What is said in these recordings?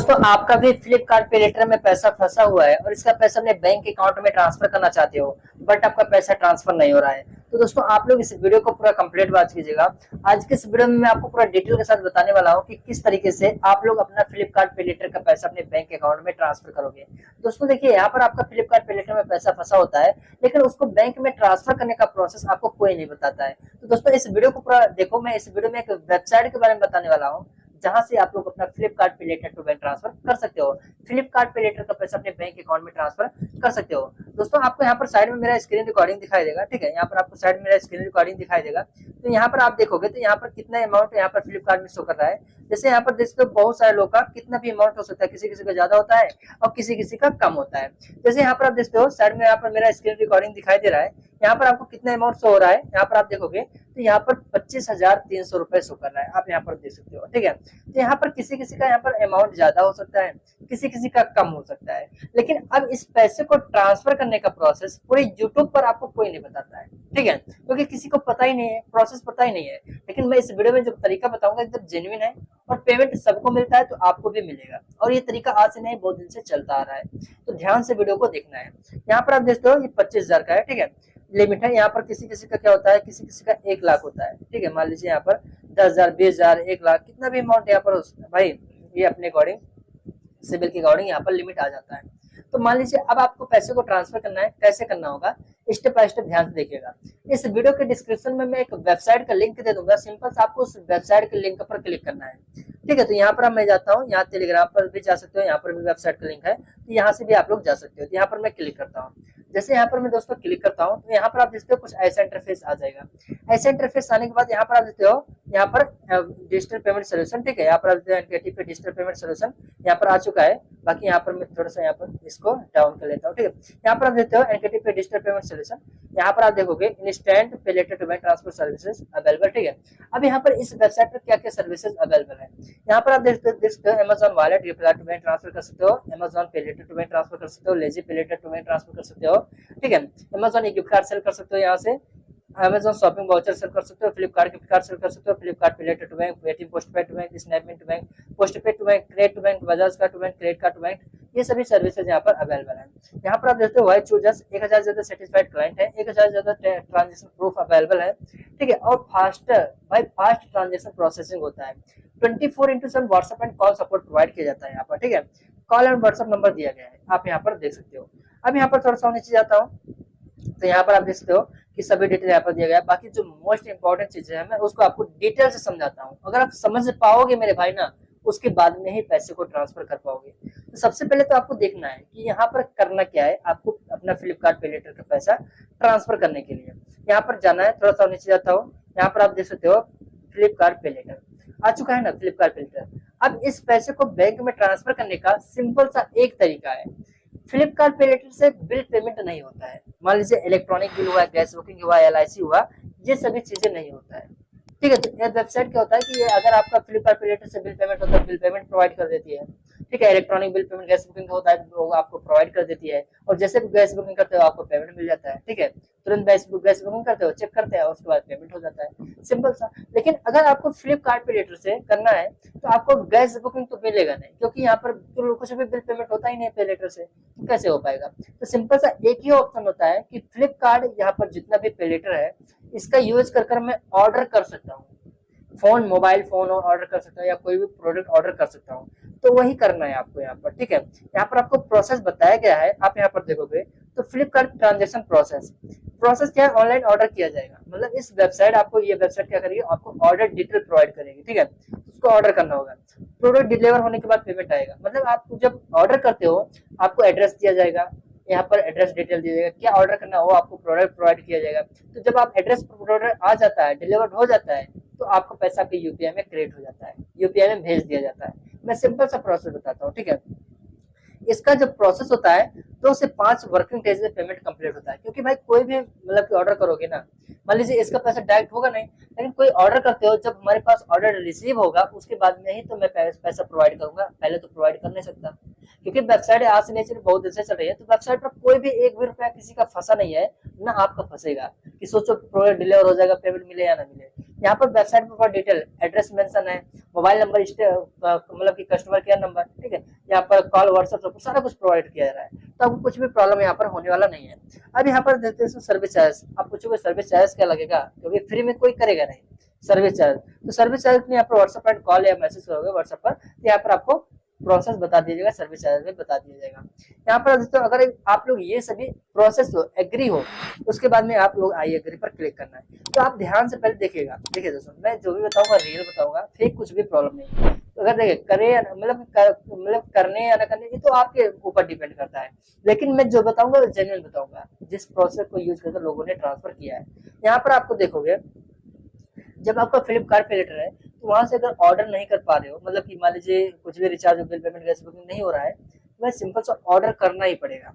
दोस्तों आपका भी फ्लिपकार्ट पे लेटर में पैसा फंसा हुआ है और इसका पैसा अपने बैंक अकाउंट में ट्रांसफर करना चाहते हो, बट आपका पैसा ट्रांसफर नहीं हो रहा है। तो दोस्तों आप लोग इस वीडियो को पूरा कंप्लीट वॉच कीजिएगा। आज के इस वीडियो में मैं आपको पूरा डिटेल के साथ बताने वाला हूँ कि किस तरीके से आप लोग अपना फ्लिपकार्ट पे लेटर का पैसा अपने बैंक अकाउंट में ट्रांसफर करोगे। दोस्तों देखिए, यहाँ पर आपका फ्लिपकार्ट पे लेटर में पैसा फंसा होता है, लेकिन उसको बैंक में ट्रांसफर करने का प्रोसेस आपको कोई नहीं बताता है। तो दोस्तों इस वीडियो को पूरा देखो। मैं इस वीडियो में एक वेबसाइट के बारे में बताने वाला हूँ जहां से आप लोग अपना Flipkart pay later to bank transfer कर सकते हो। फ्लिपकार्ट पे लेटर का पैसा अपने बैंक अकाउंट में ट्रांसफर कर सकते हो। दोस्तों आपको यहाँ पर साइड में मेरा स्क्रीन रिकॉर्डिंग दिखाई देगा, ठीक है। यहाँ पर आपको साइड में मेरा स्क्रीन रिकॉर्डिंग दिखाई देगा। तो यहाँ पर आप देखोगे तो यहाँ पर कितना अमाउंट यहाँ पर फ्लिपकार्ट में शो कर रहा है। जैसे यहाँ पर देखते हो बहुत सारे लोग का कितना भी अमाउंट हो सकता है, किसी किसी का ज्यादा होता है और किसी किसी का कम होता है। जैसे यहाँ पर आप देखते हो साइड में यहाँ पर मेरा स्क्रीन रिकॉर्डिंग दिखाई दे रहा है। यहाँ पर आपको कितना अमाउंट शो हो रहा है, यहाँ पर आप देखोगे तो यहाँ पर 25,300 रुपए शो कर रहा है। आप यहाँ पर देख सकते हो, ठीक है। तो यहाँ पर किसी किसी का यहाँ पर अमाउंट ज्यादा हो सकता है, किसी किसी का कम हो सकता है। लेकिन अब इस पैसे को ट्रांसफर करने का प्रोसेस पूरे यूट्यूब पर आपको कोई नहीं बताता है, ठीक है, क्योंकि किसी को पता ही नहीं है, प्रोसेस पता ही नहीं है। लेकिन मैं इस वीडियो में जो तरीका बताऊंगा एकदम जेन्युइन है और पेमेंट सबको मिलता है, तो आपको भी मिलेगा। और ये तरीका आज से नहीं, बहुत दिन से चलता आ रहा है, तो ध्यान से वीडियो को देखना है। यहाँ पर आप देखते हो ये 25,000 का है, ठीक है, लिमिट है। यहाँ पर किसी किसी का क्या होता है, किसी किसी का 1 लाख होता है, ठीक है। मान लीजिए यहाँ पर 10,000, 20,000, 1 लाख, कितना भी अमाउंट यहाँ पर भाई ये अपने अकॉर्डिंग सिविल के अकॉर्डिंग यहाँ पर लिमिट आ जाता है। तो मान लीजिए अब आपको पैसे को ट्रांसफर करना है, कैसे करना होगा स्टेप बाय स्टेप ध्यान से देखिएगा। इस वीडियो के डिस्क्रिप्शन में मैं एक वेबसाइट का लिंक दे दूंगा, सिंपल से आपको उस वेबसाइट के लिंक पर क्लिक करना है, ठीक है। तो यहाँ पर मैं जाता हूँ, यहाँ टेलीग्राम पर भी जा सकते हो, यहाँ पर भी वेबसाइट का लिंक है, तो यहाँ से भी आप लोग जा सकते हो। तो यहाँ पर मैं क्लिक करता हूँ। जैसे यहाँ पर मैं दोस्तों क्लिक करता हूँ तो यहाँ पर आप देखते हो कुछ ऐसा इंटरफेस आ जाएगा। ऐसा इंटरफेस आने के बाद यहाँ पर आप देखते हो यहाँ पर डिजिटल पेमेंट सोल्यूशन, ठीक है। यहाँ पर आप देखते हो एनकेटी पे डिजिटल पेमेंट सोल्यूशन यहाँ पर आ चुका है। बाकी यहाँ पर मैं थोड़ा सा यहाँ पर इसको डाउन कर लेता हूँ, ठीक है। यहाँ पर आप देखते हो एनकेटी पे डिजिटल पेमेंट सोल्यूशन। यहाँ पर आप देखोगे instant pay later to bank transfer services available, ठीक है। अब यहाँ पर इस वेबसाइट पर क्या क्या सर्विसेज अवेलेबल है, यहाँ पर आप देखते हो Amazon wallet reply to bank transfer कर सकते हो, अमेजॉन पे लेटर टू बैंक ट्रांसफर कर सकते हो, लेजी पे लेटर टू बैंक ट्रांसफर कर सकते हो, ठीक है। अमेजॉन ई गिफ्ट कार्ड सेल कर सकते हो, यहाँ से अमेजॉन शॉपिंग वाउचर सेल कर सकते हो, फ्लिपकार्ट गिफ्ट कार्ड सेल कर सकते हो, Flipkart pay later to bank, Paytm post paid to bank, Snapdeal to bank, post paid to bank, credit to bank, Bajaj card to bank, credit card to bank, ये सभी services यहाँ पर available है। यहाँ पर आप देखते हो वाई चूजर्स 1,000 ज्यादा सेटिस्फाइड क्लाइंट है, 1,000 ज्यादा ट्रांजेक्शन प्रूफ अवेलेबल है, ठीक है। और फास्ट ट्रांजेक्शन प्रोसेसिंग होता है। 24/7 WhatsApp and call support provide किया जाता है यहाँ पर, ठीक है। कॉल एंड व्हाट्सएप नंबर दिया गया है, आप यहाँ पर देख सकते हो। अब यहाँ पर थोड़ा सा नीचे जाता हूँ तो यहाँ पर आप देख सकते हो कि सभी डिटेल यहाँ पर दिया गया है। बाकी जो मोस्ट इंपॉर्टेंट चीजें हैं मैं उसको आपको डिटेल से समझाता हूँ। अगर आप समझ पाओगे मेरे भाई ना, उसके बाद में ही पैसे को ट्रांसफर कर पाओगे। तो सबसे पहले तो आपको देखना है कि यहाँ पर करना क्या है। आपको अपना फ्लिपकार्ट पे लेटर का पैसा ट्रांसफर करने के लिए यहाँ पर जाना है। थोड़ा सा नीचे जाता हूँ, यहाँ पर आप देख सकते हो फ्लिपकार्ट पे लेटर आ चुका है ना, फ्लिपकार्ट पे लेटर। अब इस पैसे को बैंक में ट्रांसफर करने का सिंपल सा एक तरीका है। फ्लिपकार्ट पे लेटर से बिल पेमेंट नहीं होता है। मान लीजिए इलेक्ट्रॉनिक बिल हुआ, गैस बुकिंग हुआ, LIC हुआ, ये सभी चीजें नहीं होता है, ठीक है। तो ये वेबसाइट क्या होता है कि ये अगर आपका फ्लिपकार्ट पे लेटर से बिल पेमेंट होता है, बिल पेमेंट प्रोवाइड कर देती है, ठीक है। Electronic bill payment, gas booking होता है तो आपको प्रोवाइड कर देती है, और जैसे भी गैस बुकिंग करते हो आपको पेमेंट मिल जाता है, ठीक है। तुरंत गैस बुकिंग करते हो, चेक करते हैं और उसके बाद पेमेंट हो जाता है, सिंपल सा। लेकिन अगर आपको फ्लिपकार्ट पे लेटर से करना है तो आपको गैस बुकिंग तो मिलेगा नहीं, क्योंकि यहाँ पर कुछ भी बिल पेमेंट होता ही नहीं पे लेटर से, तो कैसे हो पाएगा। तो सिंपल सा एक ही ऑप्शन होता है कि फ्लिपकार्ट यहाँ पर जितना भी पे लेटर है इसका यूज कर मैं ऑर्डर कर सकता हूँ। फोन, मोबाइल फोन ऑर्डर कर सकता हूँ या कोई भी प्रोडक्ट ऑर्डर कर सकता हूँ। तो वही करना है आपको यहाँ पर, ठीक है। यहाँ पर आपको प्रोसेस बताया गया है, आप यहाँ पर देखोगे तो फ्लिपकार्ट ट्रांजेक्शन प्रोसेस क्या है, ऑनलाइन ऑर्डर किया जाएगा। मतलब इस वेबसाइट आपको, ये वेबसाइट क्या करेगी, आपको ऑर्डर डिटेल प्रोवाइड करेगी, ठीक है। उसको ऑर्डर करना होगा, प्रोडक्ट डिलीवर होने के बाद पेमेंट आएगा। मतलब आप जब ऑर्डर करते हो आपको एड्रेस दिया जाएगा, यहाँ पर एड्रेस डिटेल दिया जाएगा, क्या ऑर्डर करना हो आपको प्रोडक्ट प्रोवाइड किया जाएगा। तो जब आप एड्रेस पर प्रोडक्ट आ जाता है, डिलीवर्ड हो जाता है, तो आपको पैसा आपके यूपीआई में क्रेडिट हो जाता है, यूपीआई में भेज दिया जाता है। मैं सिंपल सा प्रोसेस बताता हूँ, ठीक है। इसका जब प्रोसेस होता है 2 से 5 वर्किंग डेज में पेमेंट कंप्लीट होता है, क्योंकि भाई कोई भी मतलब कि ऑर्डर करोगे ना, मान लीजिए इसका पैसा डायरेक्ट होगा नहीं, लेकिन कोई ऑर्डर करते हो, जब हमारे पास ऑर्डर रिसीव होगा उसके बाद में ही तो मैं पैसा प्रोवाइड करूंगा, पहले तो प्रोवाइड कर नहीं सकता। क्योंकि वेबसाइट आज से नहीं चल, बहुत दिन से चल रही है, तो वेबसाइट पर कोई भी एक भी रुपया किसी का फंसा नहीं है, ना आपका फंसेगा कि सोचो प्रोडक्ट डिलीवर हो जाएगा, पेमेंट मिले या ना मिले। यहाँ पर वेबसाइट पर डिटेल एड्रेस मेंशन है, मोबाइल नंबर, मतलब कि कस्टमर केयर नंबर, ठीक है। यहाँ पर कॉल, व्हाट्सएप सब कुछ सारा कुछ प्रोवाइड किया जा रहा है, तो आपको कुछ भी प्रॉब्लम यहाँ पर होने वाला नहीं है। अब यहाँ पर देखते हैं सर्विस चार्ज। आप पूछोगे सर्विस चार्ज क्या लगेगा, क्योंकि फ्री में कोई करेगा नहीं सर्विस चार्ज। तो सर्विस चार्ज में यहाँ पर व्हाट्सएप पर कॉल या मैसेज करोगे व्हाट्सएप पर, तो यहाँ पर आपको प्रोसेस बता दिया जाएगा, सर्विस चार्ज में बता दिया जाएगा। यहाँ पर दोस्तों अगर आप लोग ये सभी प्रोसेस हो, एग्री हो, उसके बाद में आप लोग आई एग्री पर क्लिक करना है। तो आप ध्यान से पहले देखिएगा। देखिए दोस्तों, मैं जो भी बताऊंगा रियल बताऊंगा, फेक कुछ भी प्रॉब्लम नहीं है। तो अगर देखिए करे मतलब करने या ना करने, ये तो आपके ऊपर डिपेंड करता है, लेकिन मैं जो बताऊंगा जेन्युइन बताऊंगा, जिस प्रोसेस को यूज करके लोगों ने ट्रांसफर किया है। यहाँ पर आपको देखोगे, जब आपका फ्लिपकार्ट पे लेटर है, तो वहां से अगर ऑर्डर नहीं कर पा रहे हो, मतलब कि मान लीजिए कुछ भी recharge, bill payment, gas booking नहीं हो रहा है, तो वह सिंपल सा ऑर्डर करना ही पड़ेगा।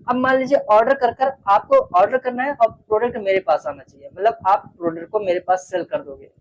अब मान लीजिए ऑर्डर कर आपको ऑर्डर करना है और प्रोडक्ट मेरे पास आना चाहिए, मतलब आप प्रोडक्ट को मेरे पास सेल कर दोगे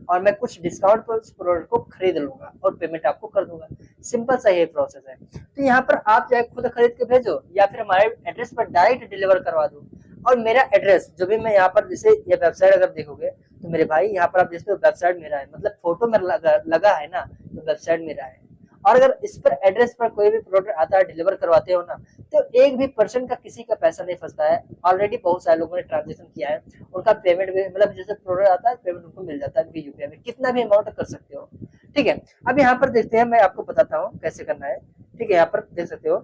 और मैं कुछ डिस्काउंट पर उस प्रोडक्ट को खरीद लूंगा और पेमेंट आपको कर दूंगा। सिंपल सा ये प्रोसेस है। तो यहाँ पर आप चाहे खुद खरीद के भेजो या फिर हमारे एड्रेस पर डायरेक्ट डिलीवर करवा दो। और मेरा एड्रेस जो भी मैं यहाँ पर, जैसे ये वेबसाइट अगर देखोगे तो मेरे भाई यहाँ पर आप जैसे वेबसाइट मेरा है, मतलब फोटो मेरा लगा है ना, तो वेबसाइट मेरा है। और अगर इस पर एड्रेस पर कोई भी प्रोडक्ट आता है, डिलीवर करवाते हो ना, तो एक भी % का किसी का पैसा नहीं फंसता है। ऑलरेडी बहुत सारे लोगों ने ट्रांजेक्शन किया है, उनका पेमेंट भी, मतलब जैसे प्रोडक्ट आता है पेमेंट उनको मिल जाता है यूपीआई में, कितना भी अमाउंट कर सकते हो। ठीक है, अब यहाँ पर देखते हैं, मैं आपको बताता हूँ कैसे करना है। ठीक है, यहाँ पर देख सकते हो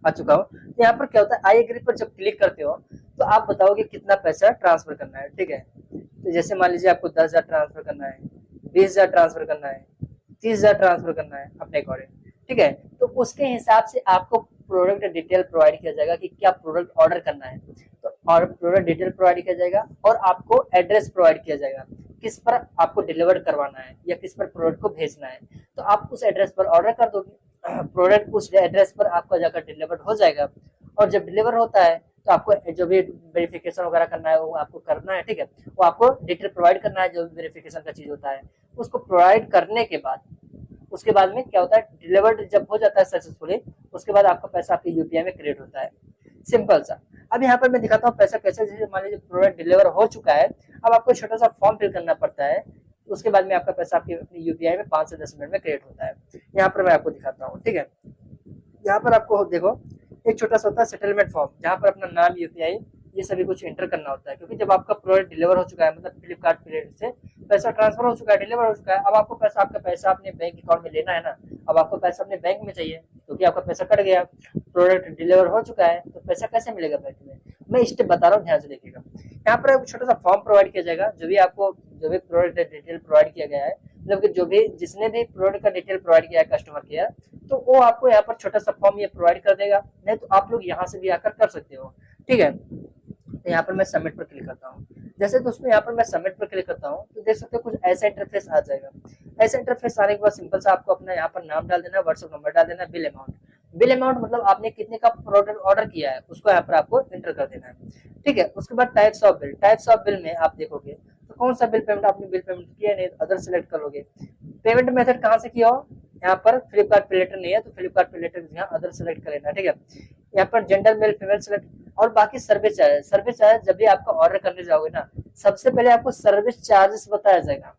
आ चुका हूँ। तो यहाँ पर क्या होता है, आई एग्री पर जब क्लिक करते हो तो आप बताओगे कितना पैसा ट्रांसफर करना है। ठीक है, तो जैसे मान लीजिए आपको 10,000 ट्रांसफर करना है, 20,000 ट्रांसफर करना है, 30,000 ट्रांसफर करना है अपने अकॉर्डिंग। ठीक है, तो उसके हिसाब से आपको प्रोडक्ट डिटेल प्रोवाइड किया जाएगा कि क्या प्रोडक्ट ऑर्डर करना है, तो और प्रोडक्ट डिटेल प्रोवाइड किया जाएगा और आपको एड्रेस प्रोवाइड किया जाएगा, किस पर आपको डिलीवर करवाना है या किस पर प्रोडक्ट को भेजना है। तो आप उस एड्रेस पर ऑर्डर कर दोगे, प्रोडक्ट उस एड्रेस पर आपका जाकर डिलीवर हो जाएगा। और जब डिलीवर होता है तो आपको जो भी वेरिफिकेशन वगैरह करना है वो आपको करना है। ठीक है, वो आपको डिटेल प्रोवाइड करना है, जो वेरिफिकेशन का चीज होता है उसको प्रोवाइड करने के बाद, उसके बाद में क्या होता है, डिलीवर्ड जब हो जाता है सक्सेसफुली, उसके बाद आपका पैसा आपके यूपीआई में क्रेडिट होता है। सिंपल सा। अब यहाँ पर मैं दिखाता हूँ पैसा कैसे। जैसे मान लीजिए प्रोडक्ट डिलीवर हो चुका है, अब आपको छोटा सा फॉर्म फिल करना पड़ता है, उसके बाद में आपका पैसा आपके अपनी यूपीआई में 5 से 10 मिनट में क्रेडिट होता है। यहाँ पर मैं आपको दिखाता हूँ। ठीक है, यहाँ पर आपको देखो एक छोटा सा होता है सेटलमेंट फॉर्म, जहाँ पर अपना नाम, यूपीआई, ये सभी कुछ एंटर करना होता है, क्योंकि जब आपका प्रोडक्ट डिलीवर हो चुका है, मतलब फ्लिपकार्ट पीरियड से पैसा ट्रांसफर हो चुका है, डिलीवर हो चुका है, अब आपको पैसा, आपका पैसा अपने बैंक अकाउंट में लेना है ना। अब आपको पैसा अपने बैंक में चाहिए क्योंकि आपका पैसा कट गया, प्रोडक्ट डिलीवर हो चुका है, तो पैसा कैसे मिलेगा बैंक में। मैं स्टेप बता रहा हूँ, ध्यान से देखिएगा। यहाँ पर छोटा सा फॉर्म प्रोवाइड किया जाएगा, जो भी आपको जो भी प्रोडक्ट डिटेल प्रोवाइड किया गया है, मतलब कि जो भी जिसने भी प्रोडक्ट का डिटेल प्रोवाइड किया है कस्टमर केयर, तो वो आपको यहाँ पर छोटा सा फॉर्म ये प्रोवाइड कर देगा, नहीं तो आप लोग यहाँ से भी आकर कर सकते हो। ठीक है, तो यहाँ पर मैं सबमिट पर क्लिक करता हूँ। जैसे दोस्तों यहाँ पर मैं सबमिट पर क्लिक करता हूँ तो देख सकते हो कुछ ऐसा इंटरफेस आ जाएगा। ऐसा इंटरफेस आने के बाद सिंपल सा आपको अपना यहाँ पर नाम डाल देना, व्हाट्सएप नंबर डाल देना, बिल अमाउंट। बिल अमाउंट मतलब आपने कितने का प्रोडक्ट ऑर्डर किया है उसको यहाँ पर आपको एंटर कर देना है। ठीक है, उसके बाद types of bill. Types of bill में आप देखोगे तो कौन सा बिल पेमेंट आपने बिल पेमेंट किया नहीं, अदर सेलेक्ट करोगे। पेमेंट मेथड कहाँ से किया हो, यहाँ पर फ्लिपकार्ट पे लेटर नहीं है तो फ्लिपकार्ट पे लेटर यहाँ अदर सेलेक्ट कर लेना। ठीक है, यहाँ पर जेंडर मेल फीमेल सेलेक्ट, और बाकी सर्विस चार्ज। सर्विस चार्ज जब भी आपका ऑर्डर करने जाओगे ना, सबसे पहले आपको सर्विस चार्जेस बताया जाएगा।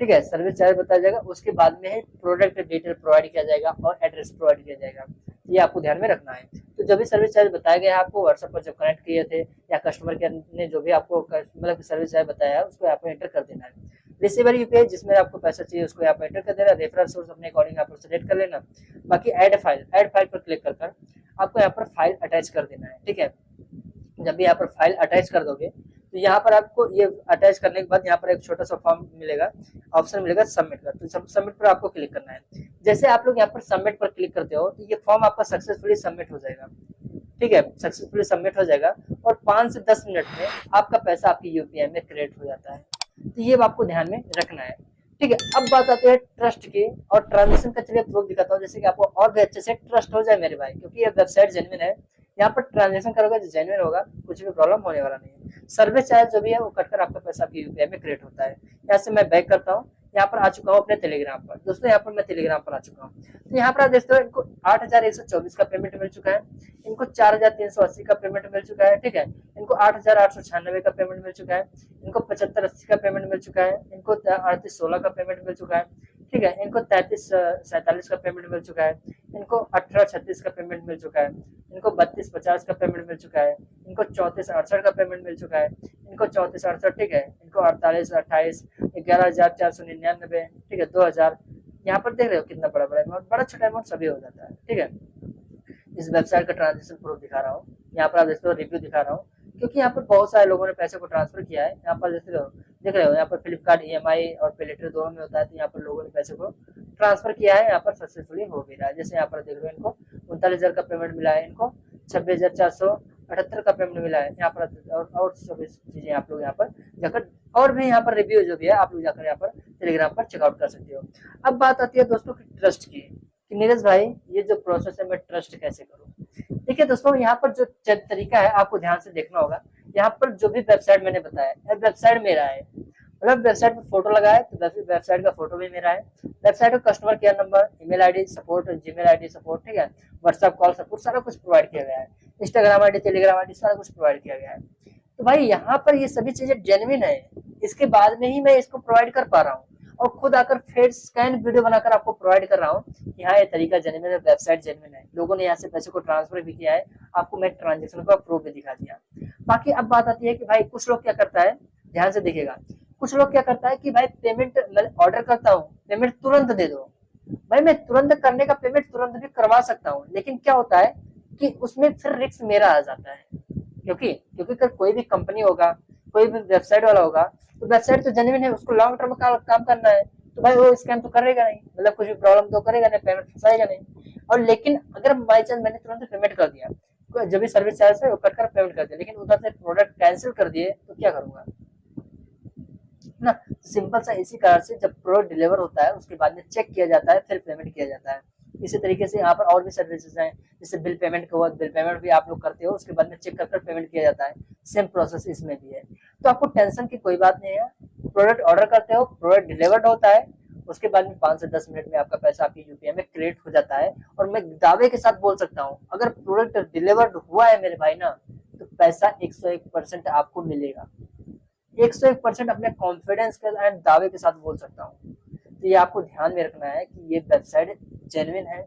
ठीक है, सर्विस चार्ज बताया जाएगा, उसके बाद में ही प्रोडक्ट डिटेल प्रोवाइड किया जाएगा और एड्रेस प्रोवाइड किया जाएगा। ये आपको ध्यान में रखना है। तो जो भी सर्विस चार्ज बताया गया है आपको व्हाट्सएप पर जब कनेक्ट किए थे या कस्टमर केयर ने जो भी आपको मतलब सर्विस चार्ज बताया है उसको यहाँ पर एंटर कर देना है। रिसीवर यूपीआई जिसमें आपको पैसा चाहिए उसको यहाँ पर एंटर कर देना। रेफरल सोर्स अपने अकॉर्डिंग यहाँ पर सेलेक्ट कर लेना। बाकी ऐड फाइल पर क्लिक कर आपको यहाँ पर फाइल अटैच कर देना है। ठीक है, जब भी यहाँ पर फाइल अटैच कर दोगे तो यहाँ पर आपको ये अटैच करने के बाद यहाँ पर एक छोटा सा फॉर्म मिलेगा, ऑप्शन मिलेगा सबमिट का, तो सबमिट पर आपको क्लिक करना है। जैसे आप लोग यहाँ पर सबमिट पर क्लिक करते हो तो ये फॉर्म आपका सक्सेसफुली सबमिट हो जाएगा। ठीक है, सक्सेसफुली सबमिट हो जाएगा और 5 से 10 मिनट में आपका पैसा आपकी यूपीआई में क्रेडिट हो जाता है। तो ये आपको ध्यान में रखना है। ठीक है, अब बात आती है ट्रस्ट की और ट्रांजेक्शन का। चलिए प्रूफ दिखाता हूँ, जैसे कि आपको और भी अच्छे से ट्रस्ट हो जाए मेरे भाई, क्योंकि ये वेबसाइट जेन्युइन है। यहाँ पर ट्रांजेक्शन करोगे तो जेन्युइन होगा, कुछ भी प्रॉब्लम होने वाला नहीं है। सर्विस चार्ज जो भी है वो कटकर आपका पैसा आपकी यूपीआई में क्रेडिट होता है। यहाँ से मैं बैक करता हूँ, यहाँ पर आ चुका हूँ अपने टेलीग्राम पर। दोस्तों यहाँ पर मैं टेलीग्राम पर आ चुका हूँ। तो यहाँ पर आप देखते हो इनको 8,124 का पेमेंट मिल चुका है, इनको 4,380 का पेमेंट मिल चुका है। ठीक है, इनको 8,896 का पेमेंट मिल चुका है, इनको 7580 का पेमेंट मिल चुका है, इनको 3816 का पेमेंट मिल चुका है। ठीक है, इनको 3347 का पेमेंट मिल चुका है, इनको 18-36 का पेमेंट मिल चुका है, इनको 32-50 का पेमेंट मिल चुका है, इनको 34-68 का पेमेंट मिल चुका है, इनको 34-68, ठीक है, इनको 48-28, 11,499, ठीक है, 2,000। यहाँ पर देख रहे हो कितना बड़ा बड़ा अमाउंट, बड़ा छोटा अमाउंट सभी हो जाता है, ठीक है। इस वेबसाइट का ट्रांजेक्शन प्रूफ दिखा रहा हूँ, यहाँ पर आप देख रहे हो रिव्यू दिखा रहा हूँ, क्योंकि यहाँ पर बहुत सारे लोगों ने पैसे को ट्रांसफर किया है। यहाँ पर देख रहे हो यहाँ पर फ्लिपकार्ट EMI और पेलेटर दोनों में होता है, तो यहाँ पर लोगों ने पैसे को ट्रांसफर किया है, यहाँ पर सक्सेसफुली हो भी रहा है। जैसे यहाँ पर देख रहे हो इनको 39,000 का पेमेंट मिला है, इनको 26,478 का पेमेंट मिला है। यहाँ पर और सभी चीजें आप लोग यहाँ पर जाकर, और भी यहाँ पर रिव्यू जो भी है आप लोग जाकर यहाँ पर टेलीग्राम पर चेकआउट कर सकते हो। अब बात आती है दोस्तों की ट्रस्ट की, कि नीरज भाई ये जो प्रोसेस है मैं ट्रस्ट कैसे करूँ। देखिए दोस्तों, यहाँ पर जो तरीका है आपको ध्यान से देखना होगा। यहाँ पर जो भी वेबसाइट मैंने बताया, वेबसाइट मेरा है, मतलब वेबसाइट में फोटो लगा है तो वेबसाइट का फोटो भी मेरा है। वेबसाइट का customer care number, email ID support, Gmail ID support, ठीक है, व्हाट्सएप कॉल सपोर्ट, सारा कुछ प्रोवाइड किया गया है। इंस्टाग्राम आईडी, टेलीग्राम आईडी, सारा कुछ प्रोवाइड किया गया है। तो भाई यहाँ पर ये सभी चीजें जेन्युइन है, इसके बाद में ही मैं इसको प्रोवाइड कर पा रहा हूँ, और खुद आकर फेस स्कैन वीडियो बनाकर आपको प्रोवाइड कर रहा हूँ। यहाँ ये तरीका जेन्युइन है, वेबसाइट जेन्युइन है, लोगों ने यहाँ से पैसे को ट्रांसफर भी किया है, आपको मैं ट्रांजेक्शन का प्रूफ भी दिखा दिया। बाकी अब बात आती है कि भाई कुछ लोग क्या करता है, ध्यान से देखिएगा, कुछ लोग क्या करता है कि भाई पेमेंट मैं ऑर्डर करता हूँ, पेमेंट तुरंत दे दो। भाई मैं तुरंत करने का पेमेंट तुरंत भी करवा सकता हूँ, लेकिन क्या होता है कि उसमें फिर रिस्क मेरा आ जाता है, क्योंकि कोई भी कंपनी होगा, कोई भी वेबसाइट वाला होगा, तो वेबसाइट तो जेन्युइन है, उसको लॉन्ग टर्म का काम करना है, तो भाई वो स्कैम तो करेगा नहीं, मतलब कुछ भी प्रॉब्लम तो करेगा नहीं, पेमेंट फंसाएगा नहीं। और लेकिन अगर बाई चांस मैंने तुरंत पेमेंट कर दिया, जो भी सर्विस चार्ज है वो कट कर पेमेंट कर दिया, लेकिन उधर से प्रोडक्ट कैंसिल कर दिए, तो क्या करूंगा ना। सिंपल सा इसी कारण से जब प्रोडक्ट डिलीवर होता है उसके बाद में चेक किया जाता है, फिर पेमेंट किया जाता है। इसी तरीके से यहाँ पर और भी सर्विसेज हैं, जैसे बिल पेमेंट के बाद बिल पेमेंट भी आप लोग करते हो, उसके बाद में चेक कर पेमेंट किया जाता है। सेम प्रोसेस इसमें भी है, तो आपको टेंशन की कोई बात नहीं है। प्रोडक्ट ऑर्डर करते हो, प्रोडक्ट डिलीवर्ड होता है, उसके बाद में 5 से 10 मिनट में आपका पैसा आपकी यूपीआई में क्रेडिट हो जाता है। और मैं दावे के साथ बोल सकता हूँ, अगर प्रोडक्ट डिलीवर्ड हुआ है मेरे भाई ना, तो पैसा 101% आपको मिलेगा। 101% अपने कॉन्फिडेंस के एंड दावे के साथ बोल सकता हूँ। तो ये आपको ध्यान में रखना है कि ये वेबसाइट जेन्युइन है,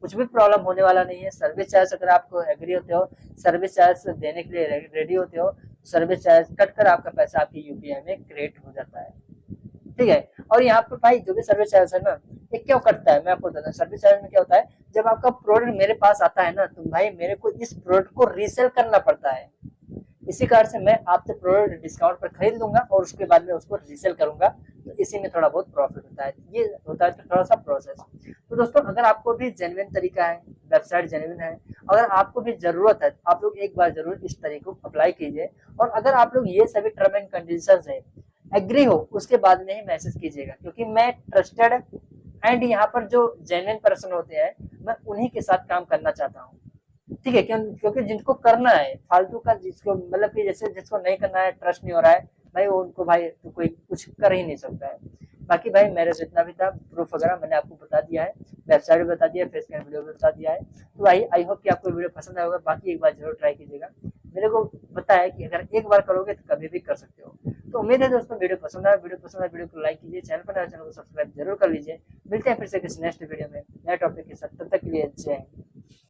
कुछ भी प्रॉब्लम होने वाला नहीं है। सर्विस चार्ज अगर आपको एग्री होते हो, सर्विस चार्ज देने के लिए रेडी होते हो, सर्विस चार्ज कट कर आपका पैसा आपकी यूपीआई में क्रेडिट हो जाता है, ठीक है। और यहाँ पर भाई जो भी सर्विस चार्ज है ना, ये क्यों कटता है मैं आपको बताता हूँ। सर्विस चार्ज में क्या होता है, जब आपका प्रोडक्ट मेरे पास आता है ना, तो भाई मेरे को इस प्रोडक्ट को रीसेल करना पड़ता है। इसी कारण से मैं आपसे प्रोडक्ट डिस्काउंट पर खरीद लूंगा और उसके बाद में उसको रीसेल करूंगा, तो इसी में थोड़ा बहुत प्रॉफिट होता है। ये होता है थोड़ा सा प्रोसेस। तो दोस्तों, अगर आपको भी जेन्युइन तरीका है, वेबसाइट जेन्युइन है, अगर आपको भी जरूरत है, आप लोग एक बार जरूर इस तरीके को अप्लाई कीजिए। और अगर आप लोग ये सभी टर्म एंड कंडीशंस है एग्री हो, उसके बाद में ही मैसेज कीजिएगा, क्योंकि मैं ट्रस्टेड एंड यहाँ पर जो जेन्युइन पर्सन होते हैं, मैं उन्हीं के साथ काम करना चाहता हूँ, ठीक है। क्योंकि जिनको करना है फालतू का, जिसको मतलब कि जैसे जिसको नहीं करना है, ट्रस्ट नहीं हो रहा है भाई, वो उनको भाई तो कोई कुछ कर ही नहीं सकता है। बाकी भाई मेरे जितना भी था प्रूफ वगैरह मैंने आपको बता दिया है, वेबसाइट भी बता दिया है, फेस वीडियो भी बता दिया है। तो भाई आई होप कि आपको वीडियो पसंद आएगा। बाकी एक बार जरूर ट्राई कीजिएगा, मेरे को पता है कि अगर एक बार करोगे तो कभी भी कर सकते हो। तो उम्मीद है दोस्तों वीडियो पसंद आया, वीडियो को लाइक कीजिए, चैनल पर नए चैनल को सब्सक्राइब जरूर कर लीजिए। मिलते हैं फिर से किसी नेक्स्ट वीडियो में नए टॉपिक के साथ, तब तक के लिए जय हिंद।